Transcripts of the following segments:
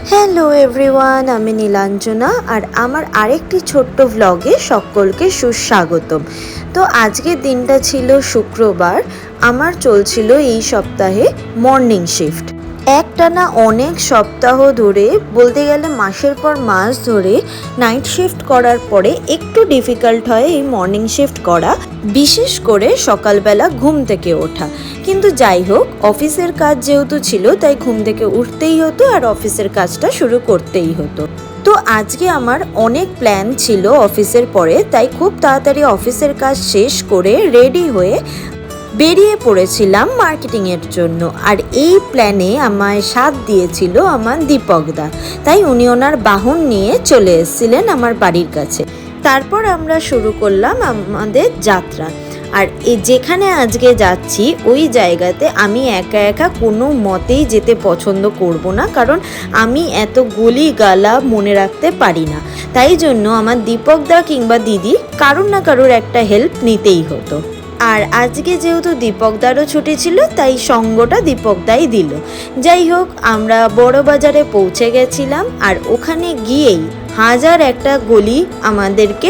Hello everyone, আমি নীলাঞ্জনা আর আমার আরেকটি ছোট্ট ভ্লগে সকলকে সুস্বাগতম। তো আজকের দিনটা ছিল শুক্রবার। আমার চলছিল এই সপ্তাহে মর্নিং শিফট। একটানা অনেক সপ্তাহ ধরে, বলতে গেলে মাসের পর মাস ধরে নাইট শিফট করার পরে একটু ডিফিকাল্ট হয় এই মর্নিং শিফট করা, বিশেষ করে সকালবেলা ঘুম থেকে ওঠা। কিন্তু যাই হোক, অফিসের কাজ যেহেতু ছিল তাই ঘুম থেকে উঠতেই হতো আর অফিসের কাজটা শুরু করতেই হতো। তো আজকে আমার অনেক প্ল্যান ছিল অফিসের পরে, তাই খুব তাড়াতাড়ি অফিসের কাজ শেষ করে রেডি হয়ে বেরিয়ে পড়েছিলাম মার্কেটিংয়ের জন্য। আর এই প্ল্যানে আমায় সাথ দিয়েছিল আমার দীপকদা, তাই উনি ওনার বাহন নিয়ে চলে এসেছিলেন আমার বাড়ির কাছে। তারপর আমরা শুরু করলাম আমাদের যাত্রা। আর যেখানে আজকে যাচ্ছি ওই জায়গাতে আমি একা একা কোনো মতেই যেতে পছন্দ করব না, কারণ আমি এত গলি গালা মনে রাখতে পারি না। তাই জন্য আমার দীপকদা কিংবা দিদি কারোর না কারোর একটা হেল্প নিতেই হতো। আর আজকে যেহেতু দীপকদারও ছুটি ছিল তাই সঙ্গটা দীপকদাই দিল। যাই হোক, আমরা বড় বাজারে পৌঁছে গেছিলাম আর ওখানে গিয়েই হাজার একটা গলি আমাদেরকে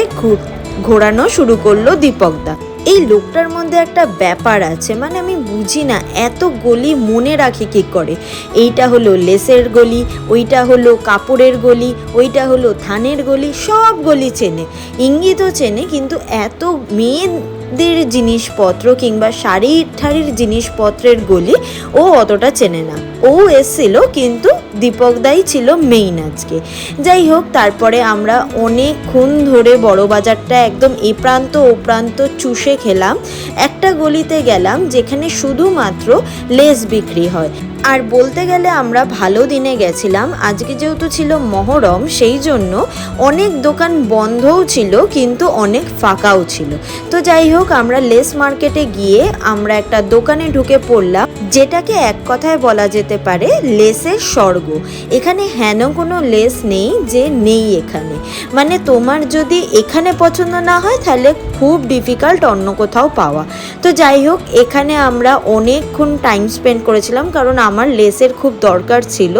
ঘোরানো শুরু করলো দীপকদা। এই লোকটার মধ্যে একটা ব্যাপার আছে, মানে আমি বুঝি না এত গলি মনে রাখে কী করে। এইটা হলো লেসের গলি, ওইটা হলো কাপড়ের গলি, ওইটা হলো থানের গলি, সব গলি চেনে, ইঙ্গিতও চেনে। কিন্তু এত মেয়েদের জিনিসপত্র কিংবা শাড়ির ঠাড়ির জিনিসপত্রের গলি ও অতটা চেনে না। ও এসছিল কিন্তু দীপকদাই ছিল মেইন আজকে। যাই হোক, তারপরে আমরা অনেকক্ষণ ধরে বড় বাজারটা একদম এ প্রান্ত ও প্রান্ত চুষে খেলাম। একটা গলিতে গেলাম যেখানে শুধুমাত্র লেস বিক্রি হয়। আর বলতে গেলে আমরা ভালো দিনে গেছিলাম, আজকে যেহেতু ছিল মহরম সেই জন্য অনেক দোকান বন্ধও ছিল কিন্তু অনেক ফাঁকাও ছিল। তো যাই হোক, আমরা লেস মার্কেটে গিয়ে আমরা একটা দোকানে ঢুকে পড়লাম, যেটাকে এক কথায় বলা যেতে পারে লেসের স্বর্গ। এখানে হেন কোনো লেস নেই যে নেই এখানে, মানে তোমার যদি এখানে পছন্দ না হয় তাহলে খুব ডিফিকাল্ট অন্য কোথাও পাওয়া। তো যাই হোক, এখানে আমরা অনেকক্ষণ টাইম স্পেন্ড করেছিলাম, কারণ আমার লেসের খুব দরকার ছিল।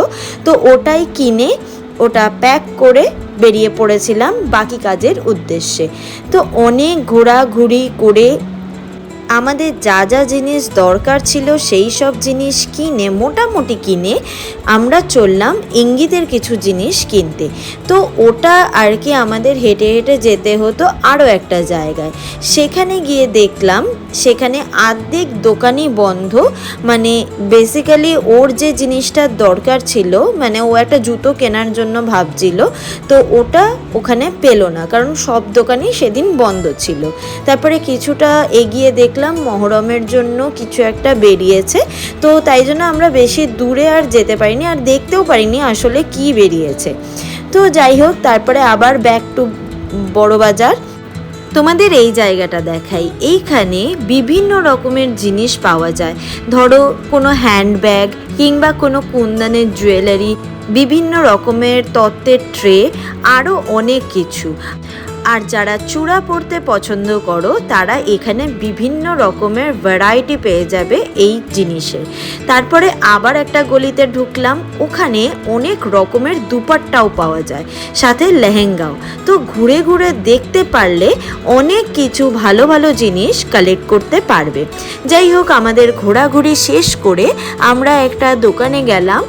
তো ওটাই কিনে ওটা প্যাক করে বেরিয়ে পড়েছিলাম বাকি কাজের উদ্দেশ্যে। তো অনেক ঘোরাঘুরি করে আমাদের যা যা জিনিস দরকার ছিল সেই সব জিনিস কিনে, মোটামুটি কিনে আমরা চললাম ইঙ্গিতের কিছু জিনিস কিনতে। তো ওটা আর কি আমাদের হেঁটে হেঁটে যেতে হতো আরও একটা জায়গায়। সেখানে গিয়ে দেখলাম সেখানে অর্ধেক দোকানই বন্ধ। মানে বেসিক্যালি ওর যে জিনিসটার দরকার ছিল, মানে ও একটা জুতো কেনার জন্য ভাবছিল, তো ওটা ওখানে পেলো না, কারণ সব দোকানই সেদিন বন্ধ ছিল। তারপরে কিছুটা এগিয়ে দেখলাম মহরমের জন্য কিছু একটা বেরিয়েছে, তো তাই জন্য আমরা বেশি দূরে আর যেতে পারিনি আর দেখতেও পারিনি আসলে কি বেরিয়েছে। তো যাই হোক, তারপরে আবার ব্যাক টু বড় বাজার। তোমাদের এই জায়গাটা দেখাই, এইখানে বিভিন্ন রকমের জিনিস পাওয়া যায়। ধরো কোনো হ্যান্ডব্যাগ কিংবা কোনো কুন্দনের জুয়েলারি, বিভিন্ন রকমের তত্ত্বের ট্রে, আরও অনেক কিছু। আর যারা চূড়া পরতে পছন্দ করো তারা এখানে বিভিন্ন রকমের ভ্যারাইটি পেয়ে যাবে এই জিনিসের। তারপরে আবার একটা গলিতে ঢুকলাম, ওখানে অনেক রকমের দুপাট্টাও পাওয়া যায়, সাথে লেহেঙ্গাও। তো ঘুরে ঘুরে দেখতে পারলে অনেক কিছু ভালো ভালো জিনিস কালেক্ট করতে পারবে। যাই হোক, আমাদের ঘোরাঘুরি শেষ করে আমরা একটা দোকানে গেলাম।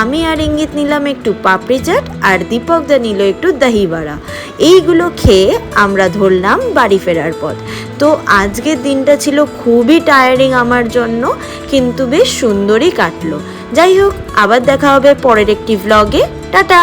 আমি আর ইঙ্গিত নিলাম একটু পাপড়ি চাট আর দীপকদা নিল একটু দহি বড়া। এইগুলো খেয়ে আমরা ধরলাম বাড়ি ফেরার পথ। তো আজকের দিনটা ছিল খুবই টায়ারিং আমার জন্য, কিন্তু বেশ সুন্দরই কাটলো। যাই হোক, আবার দেখা হবে পরের একটি ভ্লগে। টাটা।